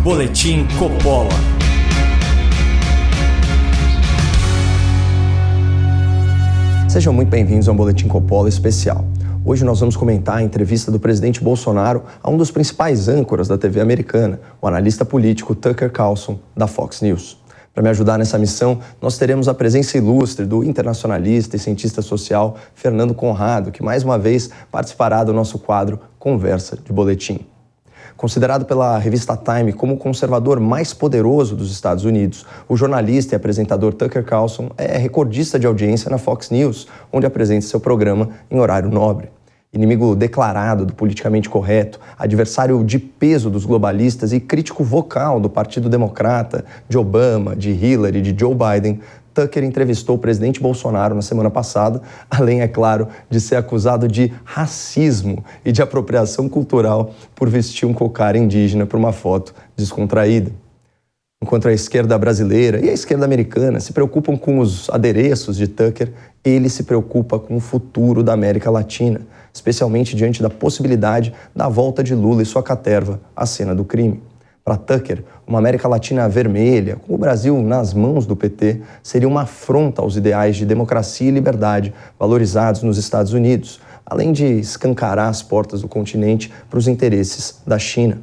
Boletim Coppola. Sejam muito bem-vindos ao Boletim Coppola especial. Hoje nós vamos comentar a entrevista do presidente Bolsonaro a um dos principais âncoras da TV americana, o analista político Tucker Carlson, da Fox News. Para me ajudar nessa missão, nós teremos a presença ilustre do internacionalista e cientista social Fernando Conrado, que mais uma vez participará do nosso quadro Conversa de Boletim. Considerado pela revista Time como o conservador mais poderoso dos Estados Unidos, o jornalista e apresentador Tucker Carlson é recordista de audiência na Fox News, onde apresenta seu programa em horário nobre. Inimigo declarado do politicamente correto, adversário de peso dos globalistas e crítico vocal do Partido Democrata, de Obama, de Hillary e de Joe Biden, Tucker entrevistou o presidente Bolsonaro na semana passada, além, é claro, de ser acusado de racismo e de apropriação cultural por vestir um cocar indígena para uma foto descontraída. Enquanto a esquerda brasileira e a esquerda americana se preocupam com os adereços de Tucker, ele se preocupa com o futuro da América Latina, especialmente diante da possibilidade da volta de Lula e sua caterva à cena do crime. Para Tucker, uma América Latina vermelha, com o Brasil nas mãos do PT, seria uma afronta aos ideais de democracia e liberdade valorizados nos Estados Unidos, além de escancarar as portas do continente para os interesses da China.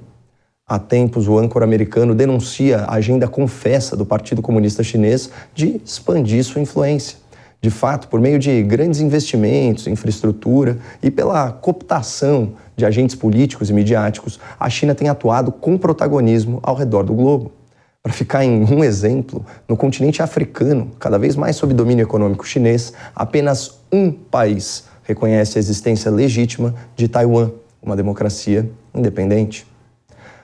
Há tempos, o âncora americano denuncia a agenda confessa do Partido Comunista Chinês de expandir sua influência. De fato, por meio de grandes investimentos, infraestrutura e pela cooptação de agentes políticos e midiáticos, a China tem atuado com protagonismo ao redor do globo. Para ficar em um exemplo, no continente africano, cada vez mais sob domínio econômico chinês, apenas um país reconhece a existência legítima de Taiwan, uma democracia independente.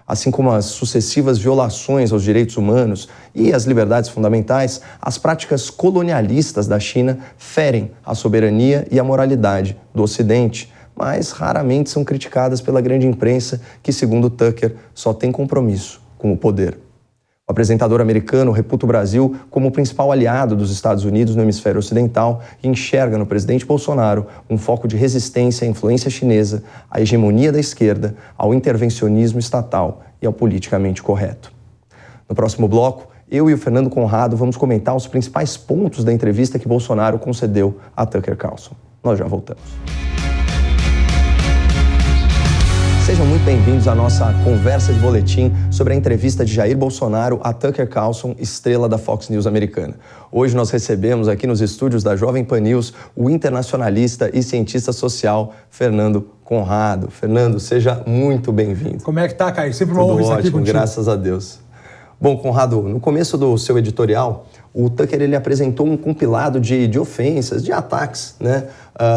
Assim como as sucessivas violações aos direitos humanos e às liberdades fundamentais, as práticas colonialistas da China ferem a soberania e a moralidade do Ocidente, mas raramente são criticadas pela grande imprensa que, segundo Tucker, só tem compromisso com o poder. O apresentador americano reputa o Brasil como o principal aliado dos Estados Unidos no hemisfério ocidental e enxerga no presidente Bolsonaro um foco de resistência à influência chinesa, à hegemonia da esquerda, ao intervencionismo estatal e ao politicamente correto. No próximo bloco, eu e o Fernando Conrado vamos comentar os principais pontos da entrevista que Bolsonaro concedeu a Tucker Carlson. Nós já voltamos. Sejam muito bem-vindos à nossa conversa de boletim sobre a entrevista de Jair Bolsonaro a Tucker Carlson, estrela da Fox News americana. Hoje nós recebemos aqui nos estúdios da Jovem Pan News o internacionalista e cientista social Fernando Conrado. Fernando, seja muito bem-vindo. Como é que tá, Caio? Sempre uma honra estar aqui contigo. Graças a Deus. Bom, Conrado, no começo do seu editorial, o Tucker ele apresentou um compilado de ofensas, de ataques,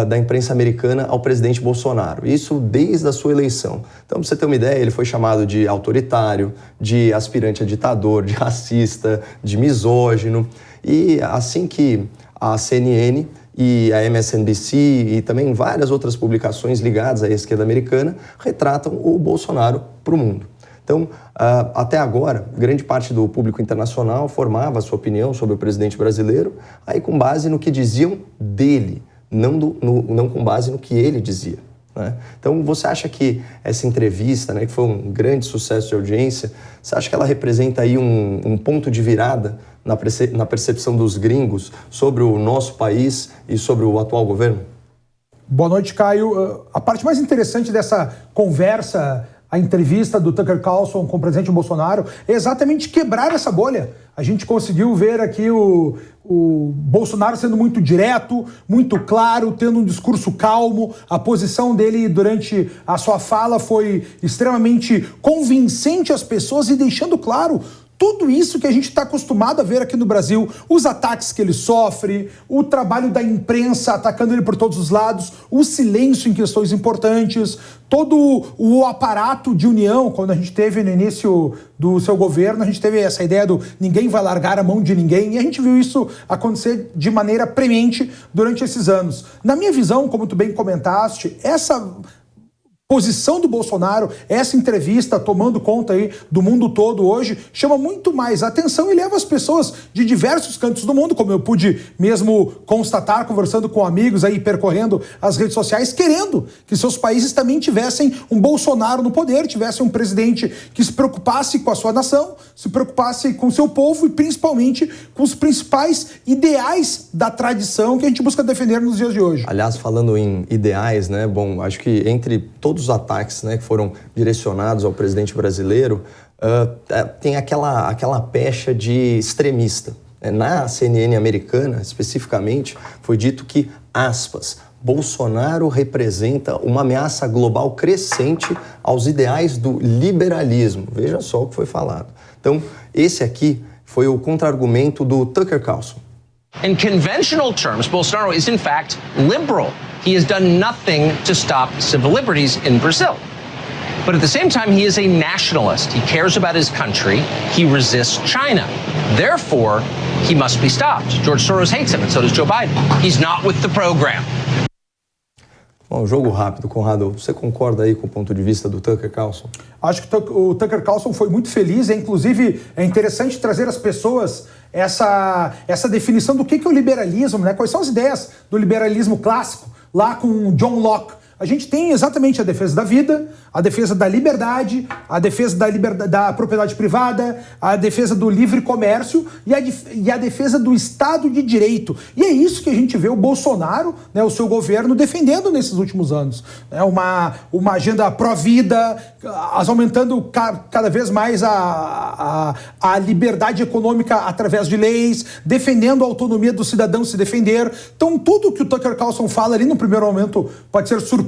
da imprensa americana ao presidente Bolsonaro. Isso desde a sua eleição. Então, para você ter uma ideia, ele foi chamado de autoritário, de aspirante a ditador, de racista, de misógino. E assim que a CNN e a MSNBC e também várias outras publicações ligadas à esquerda americana retratam o Bolsonaro para o mundo. Então, até agora, grande parte do público internacional formava a sua opinião sobre o presidente brasileiro, aí com base no que diziam dele, não com base no que ele dizia, né? Então, você acha que essa entrevista, que foi um grande sucesso de audiência, você acha que ela representa aí um ponto de virada na percepção dos gringos sobre o nosso país e sobre o atual governo? Boa noite, Caio. A parte mais interessante dessa conversa, a entrevista do Tucker Carlson com o presidente Bolsonaro, é exatamente quebrar essa bolha. A gente conseguiu ver aqui o Bolsonaro sendo muito direto, muito claro, tendo um discurso calmo. A posição dele durante a sua fala foi extremamente convincente às pessoas e deixando claro tudo isso que a gente está acostumado a ver aqui no Brasil, os ataques que ele sofre, o trabalho da imprensa atacando ele por todos os lados, o silêncio em questões importantes, todo o aparato de união. Quando a gente teve no início do seu governo, a gente teve essa ideia do ninguém vai largar a mão de ninguém, e a gente viu isso acontecer de maneira premente durante esses anos. Na minha visão, como tu bem comentaste, essa posição do Bolsonaro, essa entrevista tomando conta aí do mundo todo hoje, chama muito mais atenção e leva as pessoas de diversos cantos do mundo, como eu pude mesmo constatar, conversando com amigos aí, percorrendo as redes sociais, querendo que seus países também tivessem um Bolsonaro no poder, tivessem um presidente que se preocupasse com a sua nação, se preocupasse com o seu povo e principalmente com os principais ideais da tradição que a gente busca defender nos dias de hoje. Aliás, falando em ideais, né? Bom, acho que entre todos os ataques, né, que foram direcionados ao presidente brasileiro, tem aquela pecha de extremista. Na CNN americana, especificamente, foi dito que, aspas, Bolsonaro representa uma ameaça global crescente aos ideais do liberalismo. Veja só o que foi falado. Então, esse aqui foi o contra-argumento do Tucker Carlson. In conventional terms, Bolsonaro is in fact liberal. He has done nothing to stop civil liberties in Brazil. But at the same time, he is a nationalist. He cares about his country. He resists China. Therefore, he must be stopped. George Soros hates him, and so does Joe Biden. He's not with the program. Bom, jogo rápido, Conrado. Você concorda aí com o ponto de vista do Tucker Carlson? Acho que o Tucker Carlson foi muito feliz. Inclusive, é interessante trazer às pessoas essa definição do que é o liberalismo, né? Quais são as ideias do liberalismo clássico, lá com John Locke. A gente tem exatamente a defesa da vida, a defesa da liberdade, a defesa da propriedade privada, a defesa do livre comércio e a defesa do Estado de Direito. E é isso que a gente vê o Bolsonaro, né, o seu governo, defendendo nesses últimos anos. Uma agenda pró-vida, aumentando cada vez mais a liberdade econômica através de leis, defendendo a autonomia do cidadão se defender. Então, tudo que o Tucker Carlson fala ali, no primeiro momento, pode ser surpresa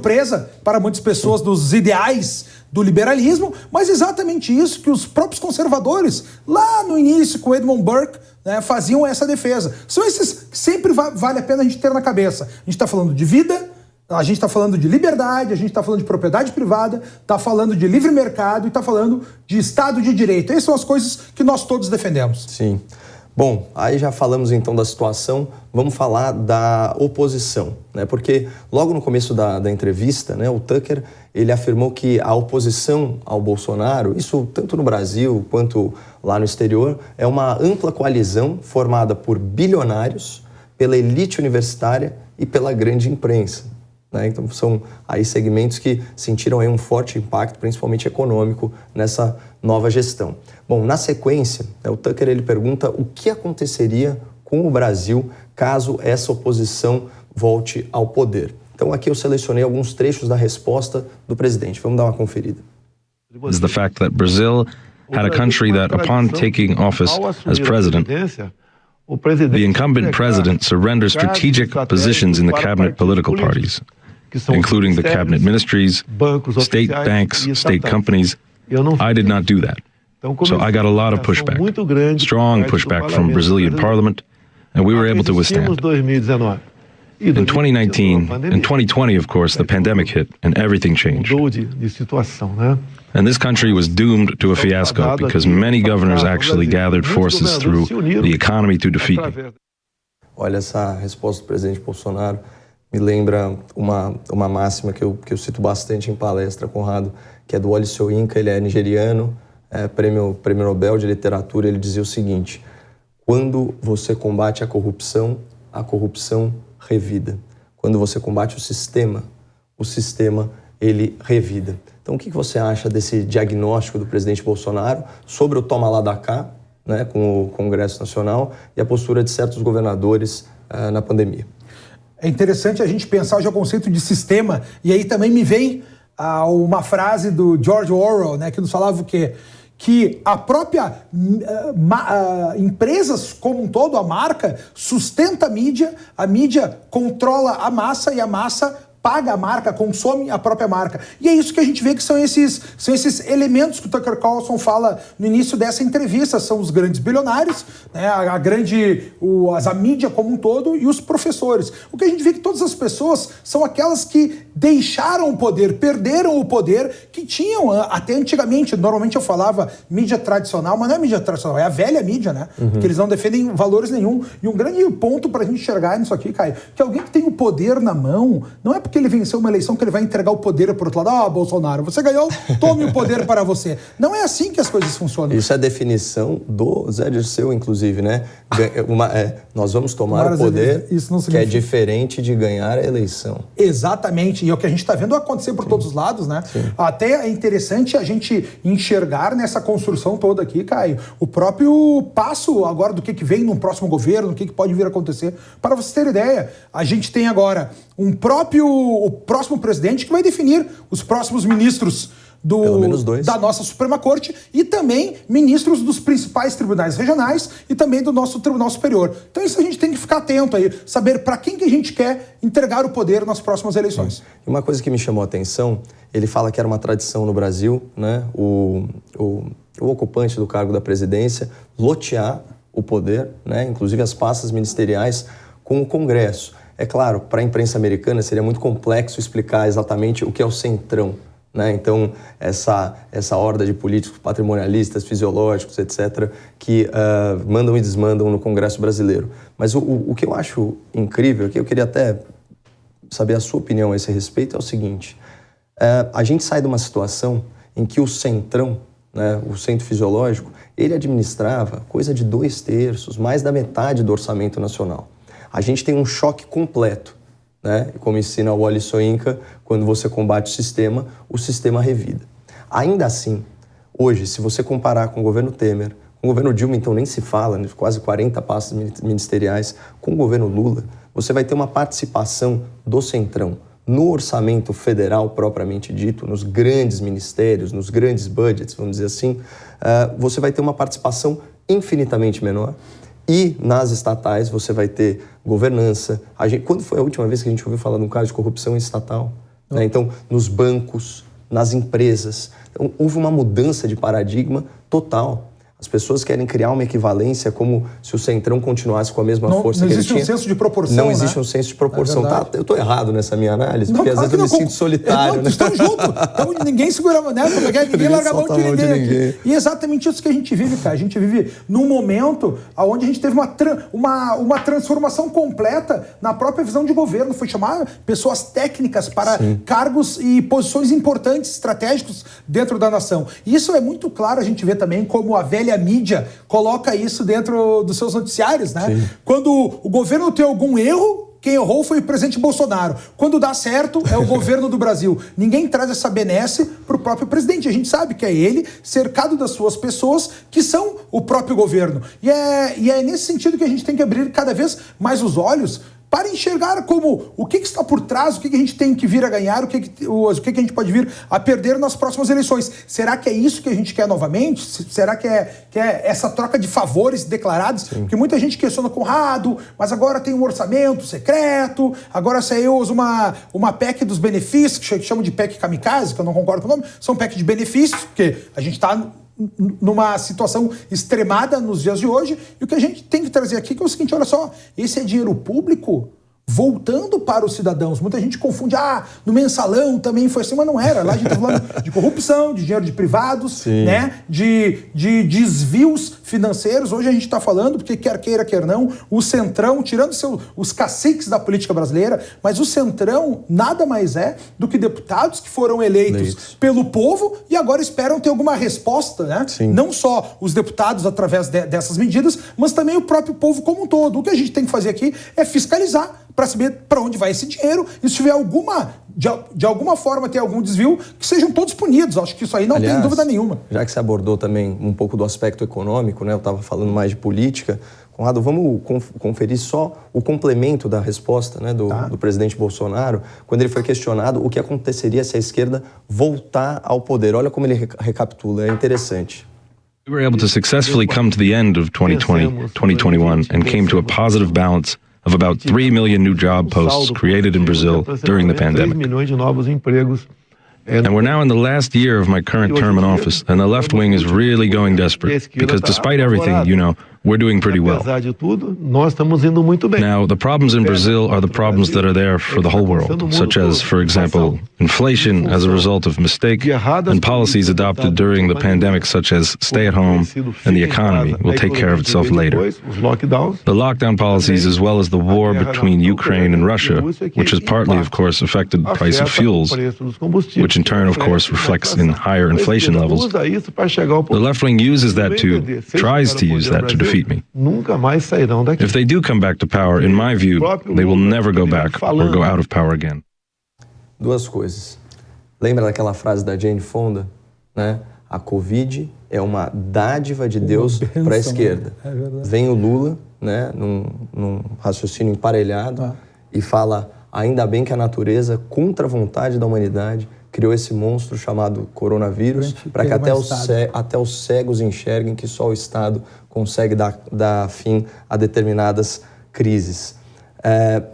para muitas pessoas dos ideais do liberalismo, mas exatamente isso que os próprios conservadores, lá no início com Edmund Burke, né, faziam essa defesa. São esses que sempre vale a pena a gente ter na cabeça. A gente está falando de vida, a gente está falando de liberdade, a gente está falando de propriedade privada, está falando de livre mercado e está falando de Estado de Direito. Essas são as coisas que nós todos defendemos. Sim. Bom, aí já falamos então da situação, vamos falar da oposição, né? Porque logo no começo da entrevista, né, o Tucker, ele afirmou que a oposição ao Bolsonaro, isso tanto no Brasil quanto lá no exterior, é uma ampla coalizão formada por bilionários, pela elite universitária e pela grande imprensa, né? Então são aí segmentos que sentiram aí um forte impacto, principalmente econômico, nessa nova gestão. Bom, na sequência, o Tucker ele pergunta o que aconteceria com o Brasil caso essa oposição volte ao poder. Então aqui eu selecionei alguns trechos da resposta do presidente. Vamos dar uma conferida. Is the fact that Brazil had a country that, upon taking office as president, the incumbent president surrendered strategic positions in the cabinet political parties, including the cabinet ministries, state banks, state companies. I did not do that. So I got a lot of pushback, strong pushback from Brazilian parliament, and we were able to withstand. In 2019, in 2020, of course, the pandemic hit and everything changed. And this country was doomed to a fiasco because many governors actually gathered forces through the economy to defeat me. Olha, essa resposta do presidente Bolsonaro me lembra uma máxima que eu cito bastante em palestra, Conrado, que é do Wole Soyinka. Ele é nigeriano, prêmio Nobel de Literatura. Ele dizia o seguinte: quando você combate a corrupção revida. Quando você combate o sistema ele revida. Então, o que você acha desse diagnóstico do presidente Bolsonaro sobre o toma lá da cá, né, com o Congresso Nacional, e a postura de certos governadores na pandemia? É interessante a gente pensar já o conceito de sistema, e aí também me vem uma frase do George Orwell, né, que nos falava o quê? Que a própria empresas como um todo, a marca, sustenta a mídia controla a massa e a massa paga a marca, consome a própria marca. E é isso que a gente vê que são esses elementos que o Tucker Carlson fala no início dessa entrevista. São os grandes bilionários, né, a mídia como um todo e os professores. O que a gente vê que todas as pessoas são aquelas que deixaram o poder, perderam o poder que tinham até antigamente. Normalmente eu falava mídia tradicional, mas não é mídia tradicional, é a velha mídia, né? Porque eles não defendem valores nenhum. E um grande ponto pra gente enxergar nisso aqui, Caio, que alguém que tem o poder na mão, não é porque ele venceu uma eleição que ele vai entregar o poder para o outro lado. Bolsonaro, você ganhou, tome o poder para você. Não é assim que as coisas funcionam. Isso é a definição do Zé Dirceu, inclusive, né? Nós vamos tomar o poder, que é diferente de ganhar a eleição. Exatamente, e é o que a gente está vendo acontecer por todos os lados, né? Sim. Até é interessante a gente enxergar nessa construção toda aqui, Caio, o próprio passo agora do que vem no próximo governo, o que pode vir a acontecer. Para você ter ideia, a gente tem agora o próximo presidente que vai definir os próximos ministros pelo menos 2. Da nossa Suprema Corte e também ministros dos principais tribunais regionais e também do nosso Tribunal Superior. Então isso a gente tem que ficar atento aí, saber para quem que a gente quer entregar o poder nas próximas eleições. E uma coisa que me chamou a atenção, ele fala que era uma tradição no Brasil, né, o ocupante do cargo da presidência lotear o poder, né, inclusive as pastas ministeriais, com o Congresso. É claro, para a imprensa americana seria muito complexo explicar exatamente o que é o centrão, né? Então, essa horda de políticos patrimonialistas, fisiológicos, etc., que mandam e desmandam no Congresso brasileiro. Mas o que eu acho incrível, que eu queria até saber a sua opinião a esse respeito, é o seguinte. A gente sai de uma situação em que o centrão, né, o centro fisiológico, ele administrava coisa de 2/3, mais da metade do orçamento nacional. A gente tem um choque completo, né? Como ensina o Wally Soyinka, quando você combate o sistema revida. Ainda assim, hoje, se você comparar com o governo Temer, com o governo Dilma, então nem se fala, né? Quase 40 pastas ministeriais, com o governo Lula, você vai ter uma participação do centrão no orçamento federal propriamente dito, nos grandes ministérios, nos grandes budgets, vamos dizer assim, você vai ter uma participação infinitamente menor. E nas estatais você vai ter governança. Quando foi a última vez que a gente ouviu falar de um caso de corrupção estatal? Né? Então, nos bancos, nas empresas. Então, houve uma mudança de paradigma total. As pessoas querem criar uma equivalência como se o centrão continuasse com a mesma força que ele tinha. Não existe um senso de proporção, Não existe um senso de proporção. Eu estou errado nessa minha análise, porque às vezes eu me sinto solitário. Não, estamos juntos. Então, ninguém segura, né? Ninguém larga a mão de ninguém aqui. E é exatamente isso que a gente vive, cara. A gente vive num momento onde a gente teve uma transformação completa na própria visão de governo. Foi chamar pessoas técnicas para cargos e posições importantes, estratégicos dentro da nação. E isso é muito claro, a gente vê também como a velha mídia coloca isso dentro dos seus noticiários, né? Sim. Quando o governo tem algum erro, quem errou foi o presidente Bolsonaro. Quando dá certo, é o governo do Brasil. Ninguém traz essa benesse para o próprio presidente. A gente sabe que é ele, cercado das suas pessoas, que são o próprio governo. E é nesse sentido que a gente tem que abrir cada vez mais os olhos para enxergar como o que está por trás, o que a gente tem que vir a ganhar, o que a gente pode vir a perder nas próximas eleições. Será que é isso que a gente quer novamente? Será que é essa troca de favores declarados? Sim. Porque muita gente questiona Conrado, mas agora tem um orçamento secreto, agora saiu uma PEC dos benefícios, que chamam de PEC kamikaze, que eu não concordo com o nome, são PEC de benefícios, porque a gente está numa situação extremada nos dias de hoje, e o que a gente tem que trazer aqui que é o seguinte, olha só, esse é dinheiro público voltando para os cidadãos. Muita gente confunde, no mensalão também foi assim, mas não era. Lá a gente está falando de corrupção, de dinheiro de privados, né? De desvios financeiros. Hoje a gente está falando, porque quer queira, quer não, o centrão, tirando os caciques da política brasileira, mas o centrão nada mais é do que deputados que foram eleitos pelo povo e agora esperam ter alguma resposta, né? Sim. Não só os deputados através dessas medidas, mas também o próprio povo como um todo. O que a gente tem que fazer aqui é fiscalizar para saber para onde vai esse dinheiro e se tiver de alguma forma ter algum desvio, que sejam todos punidos. Acho que isso aí não tem dúvida nenhuma. Já que você abordou também um pouco do aspecto econômico, né? Eu estava falando mais de política. Conrado, vamos conferir só o complemento da resposta, né, do presidente Bolsonaro, quando ele foi questionado o que aconteceria se a esquerda voltar ao poder. Olha como ele recapitula, é interessante. We were able to successfully come to the end of 2020, 2021 and came to a positive balance of about 3 million new job posts created in Brazil during the pandemic. And we're now in the last year of my current term in office, and the left wing is really going desperate, because despite everything, we're doing pretty well. Apesar de tudo, nós estamos indo muito bem. Now, the problems in Brazil are the problems that are there for the whole world, such as, for example, inflation as a result of mistake and policies adopted during the pandemic, such as stay at home, and the economy will take care of itself later. The lockdown policies, as well as the war between Ukraine and Russia, which has partly, of course, affected the price of fuels, which in turn, of course, reflects in higher inflation levels. The left-wing uses that tries to use that to defeat me. If they do come back to power, in my view, they will never go back or go out of power again. Duas coisas. Lembra daquela frase da Jane Fonda, né? A Covid é uma dádiva de Deus para a esquerda. É verdade. Vem o Lula, né, num raciocínio emparelhado e fala: ainda bem que a natureza, contra a vontade da humanidade, criou esse monstro chamado coronavírus para que até os cegos enxerguem que só o Estado consegue dar fim a determinadas crises.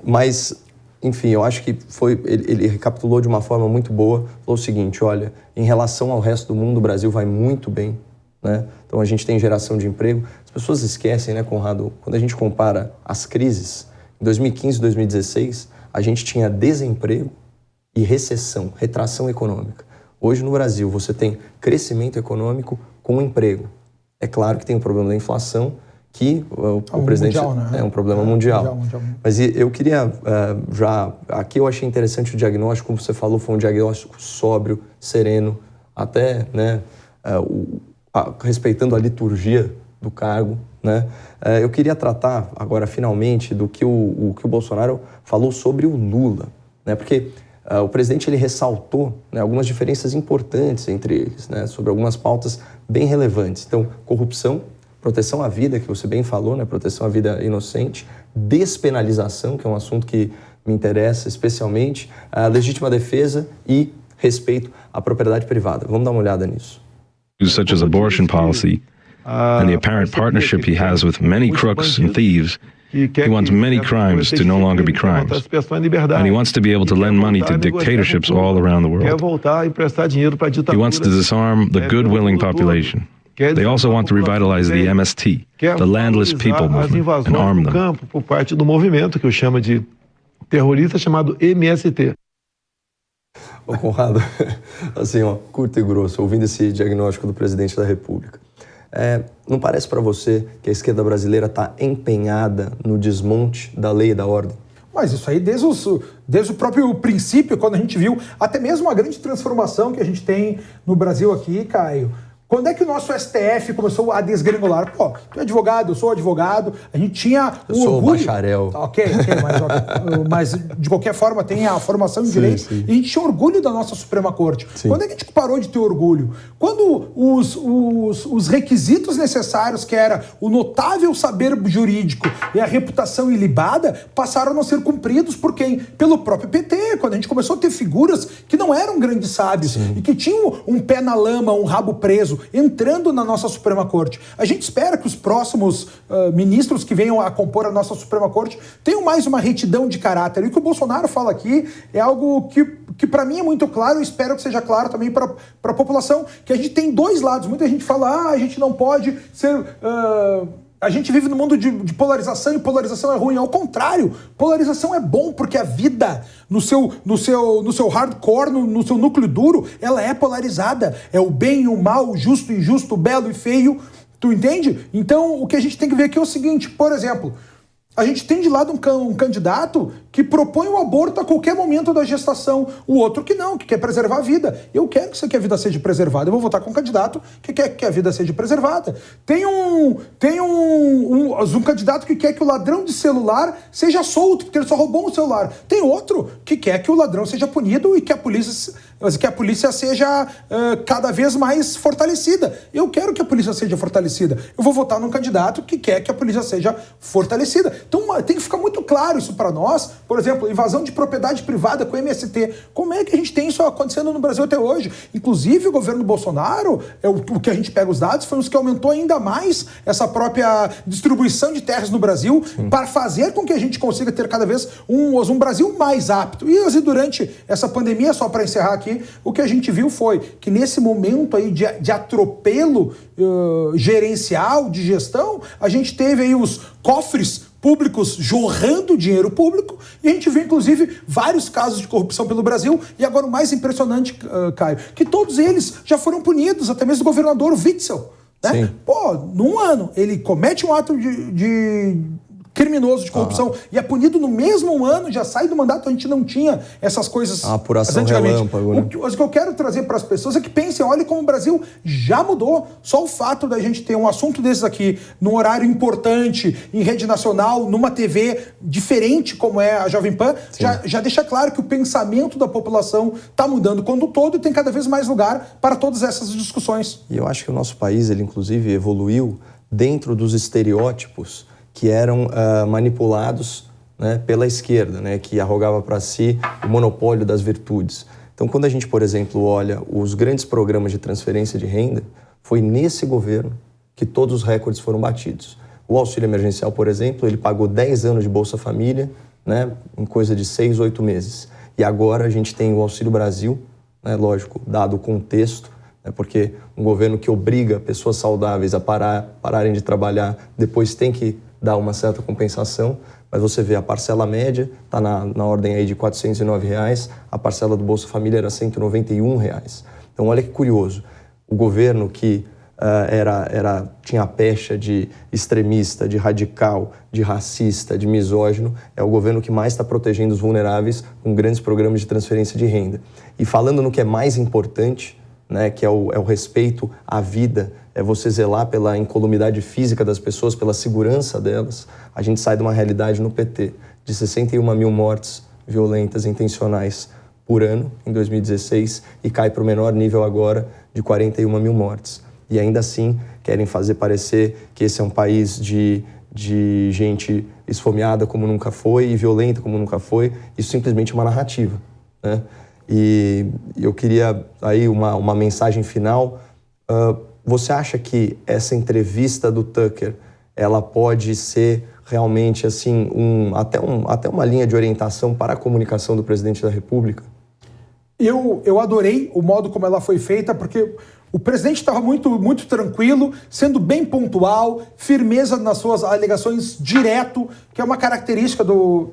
Mas, enfim, eu acho que ele recapitulou de uma forma muito boa, falou o seguinte: olha, em relação ao resto do mundo, o Brasil vai muito bem, né? Então a gente tem geração de emprego. As pessoas esquecem, né, Conrado, quando a gente compara as crises, em 2015 e 2016, a gente tinha desemprego e recessão, retração econômica. Hoje no Brasil você tem crescimento econômico com emprego. É claro que tem o problema da inflação, que o presidente mundial, né? É um problema mundial. Mas eu queria aqui eu achei interessante o diagnóstico, como você falou, foi um diagnóstico sóbrio, sereno, até, né, respeitando a liturgia do cargo, né? Eu queria tratar agora finalmente do que o Bolsonaro falou sobre o Lula, né? Porque o presidente ele ressaltou, né, algumas diferenças importantes entre eles, né, sobre algumas pautas bem relevantes. Então, corrupção, proteção à vida, que você bem falou, né, proteção à vida inocente, despenalização, que é um assunto que me interessa especialmente, a legítima defesa e respeito à propriedade privada. Vamos dar uma olhada nisso. Such as abortion policy and the apparent partnership he has with many crooks and thieves. He wants many crimes to no longer be crimes. And he wants to be able to lend money to dictatorships all around the world. He wants to disarm the good, willing population. They also want to revitalize the MST, the Landless People Movement, and arm them. Por parte do movimento que eu chamo de terrorista chamado MST. Ô Conrado, assim, ó, curto e grosso, ouvindo esse diagnóstico do presidente da República. Não parece para você que a esquerda brasileira está empenhada no desmonte da lei e da ordem? Mas isso aí desde o próprio princípio, quando a gente viu até mesmo a grande transformação que a gente tem no Brasil aqui, Caio. Quando é que o nosso STF começou a desgringolar? Pô, tu é advogado, eu sou advogado, a gente tinha o orgulho... sou bacharel. Ok, mas de qualquer forma tem a formação em direito, sim. E a gente tinha orgulho da nossa Suprema Corte. Sim. Quando é que a gente parou de ter orgulho? Quando os requisitos necessários, que era o notável saber jurídico e a reputação ilibada, passaram a não ser cumpridos por quem? Pelo próprio PT, quando a gente começou a ter figuras que não eram grandes sábios, sim, e que tinham um pé na lama, um rabo preso, entrando na nossa Suprema Corte. A gente espera que os próximos ministros que venham a compor a nossa Suprema Corte tenham mais uma retidão de caráter. E o que o Bolsonaro fala aqui é algo que para mim é muito claro, e espero que seja claro também para a população, que a gente tem dois lados. Muita gente fala, a gente não pode ser... A gente vive num mundo de polarização, e polarização é ruim. Ao contrário, polarização é bom, porque a vida, no seu hardcore, no seu núcleo duro, ela é polarizada. É o bem e o mal, o justo e injusto, o belo e feio. Tu entende? Então, o que a gente tem que ver aqui é o seguinte, por exemplo... A gente tem de lado um candidato que propõe o aborto a qualquer momento da gestação. O outro que não, que quer preservar a vida. Eu quero que a vida seja preservada. Eu vou votar com um candidato que quer que a vida seja preservada. Tem um candidato que quer que o ladrão de celular seja solto, porque ele só roubou um celular. Tem outro que quer que o ladrão seja punido e que a polícia seja cada vez mais fortalecida. Eu quero que a polícia seja fortalecida. Eu vou votar num candidato que quer que a polícia seja fortalecida. Então tem que ficar muito claro isso para nós. Por exemplo, invasão de propriedade privada com MST. Como é que a gente tem isso acontecendo no Brasil até hoje? Inclusive, o governo Bolsonaro, o que a gente pega os dados, foi um dos que aumentou ainda mais essa própria distribuição de terras no Brasil, sim, para fazer com que a gente consiga ter cada vez um Brasil mais apto. E durante essa pandemia, só para encerrar aqui, aqui, o que a gente viu foi que nesse momento aí de atropelo gerencial, de gestão, a gente teve aí os cofres públicos jorrando dinheiro público e a gente vê, inclusive, vários casos de corrupção pelo Brasil e agora o mais impressionante, Caio, que todos eles já foram punidos, até mesmo o governador Witzel, né? Pô, num ano, ele comete um ato de criminoso de corrupção e é punido no mesmo ano, já sai do mandato, a gente não tinha essas coisas a apuração relâmpago, né? O que eu quero trazer para as pessoas é que pensem, olha como o Brasil já mudou. Só o fato da gente ter um assunto desses aqui, num horário importante, em rede nacional, numa TV diferente como é a Jovem Pan, já deixa claro que o pensamento da população está mudando quando todo e tem cada vez mais lugar para todas essas discussões. E eu acho que o nosso país, ele inclusive evoluiu dentro dos estereótipos que eram manipulados, né, pela esquerda, né, que arrogava para si o monopólio das virtudes. Então, quando a gente, por exemplo, olha os grandes programas de transferência de renda, foi nesse governo que todos os recordes foram batidos. O auxílio emergencial, por exemplo, ele pagou 10 anos de Bolsa Família, né, em coisa de 6, 8 meses. E agora a gente tem o Auxílio Brasil, né, lógico, dado o contexto, né, porque um governo que obriga pessoas saudáveis a pararem de trabalhar, depois tem que dar uma certa compensação, mas você vê a parcela média está na ordem aí de R$ 409, a parcela do Bolsa Família era R$ 191. Então olha que curioso, o governo que tinha a pecha de extremista, de radical, de racista, de misógino, é o governo que mais está protegendo os vulneráveis com grandes programas de transferência de renda. E falando no que é mais importante, né, que é o respeito à vida, é você zelar pela incolumidade física das pessoas, pela segurança delas, a gente sai de uma realidade no PT de 61 mil mortes violentas intencionais por ano, em 2016, e cai para o menor nível agora de 41 mil mortes. E ainda assim querem fazer parecer que esse é um país de gente esfomeada como nunca foi e violenta como nunca foi. Isso simplesmente é uma narrativa, né? E eu queria aí uma mensagem final. Você acha que essa entrevista do Tucker, ela pode ser realmente assim até uma linha de orientação para a comunicação do presidente da República? Eu adorei o modo como ela foi feita, porque o presidente estava muito tranquilo, sendo bem pontual, firmeza nas suas alegações direto, que é uma característica do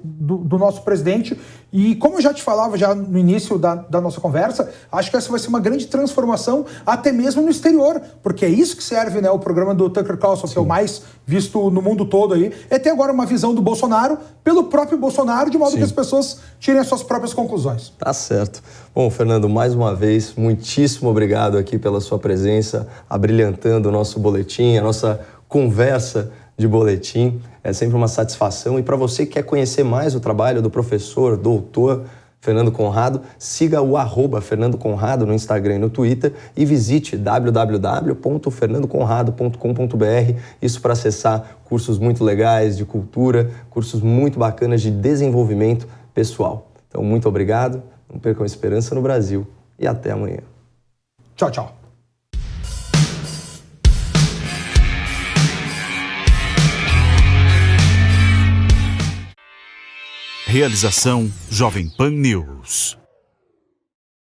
nosso presidente. E como eu já te falava já no início da nossa conversa, acho que essa vai ser uma grande transformação até mesmo no exterior, porque é isso que serve, né, o programa do Tucker Carlson, que é o mais visto no mundo todo aí, é ter agora uma visão do Bolsonaro pelo próprio Bolsonaro, de modo que as pessoas tirem as suas próprias conclusões. Tá certo. Bom, Fernando, mais uma vez, muitíssimo obrigado aqui pela sua presença, abrilhantando o nosso boletim, a nossa conversa de boletim. É sempre uma satisfação. E para você que quer conhecer mais o trabalho do professor, doutor Fernando Conrado, siga o @Fernando Conrado no Instagram e no Twitter e visite www.fernandoconrado.com.br, isso para acessar cursos muito legais de cultura, cursos muito bacanas de desenvolvimento pessoal. Então, muito obrigado, não percam a esperança no Brasil e até amanhã. Tchau, tchau. Realização Jovem Pan News.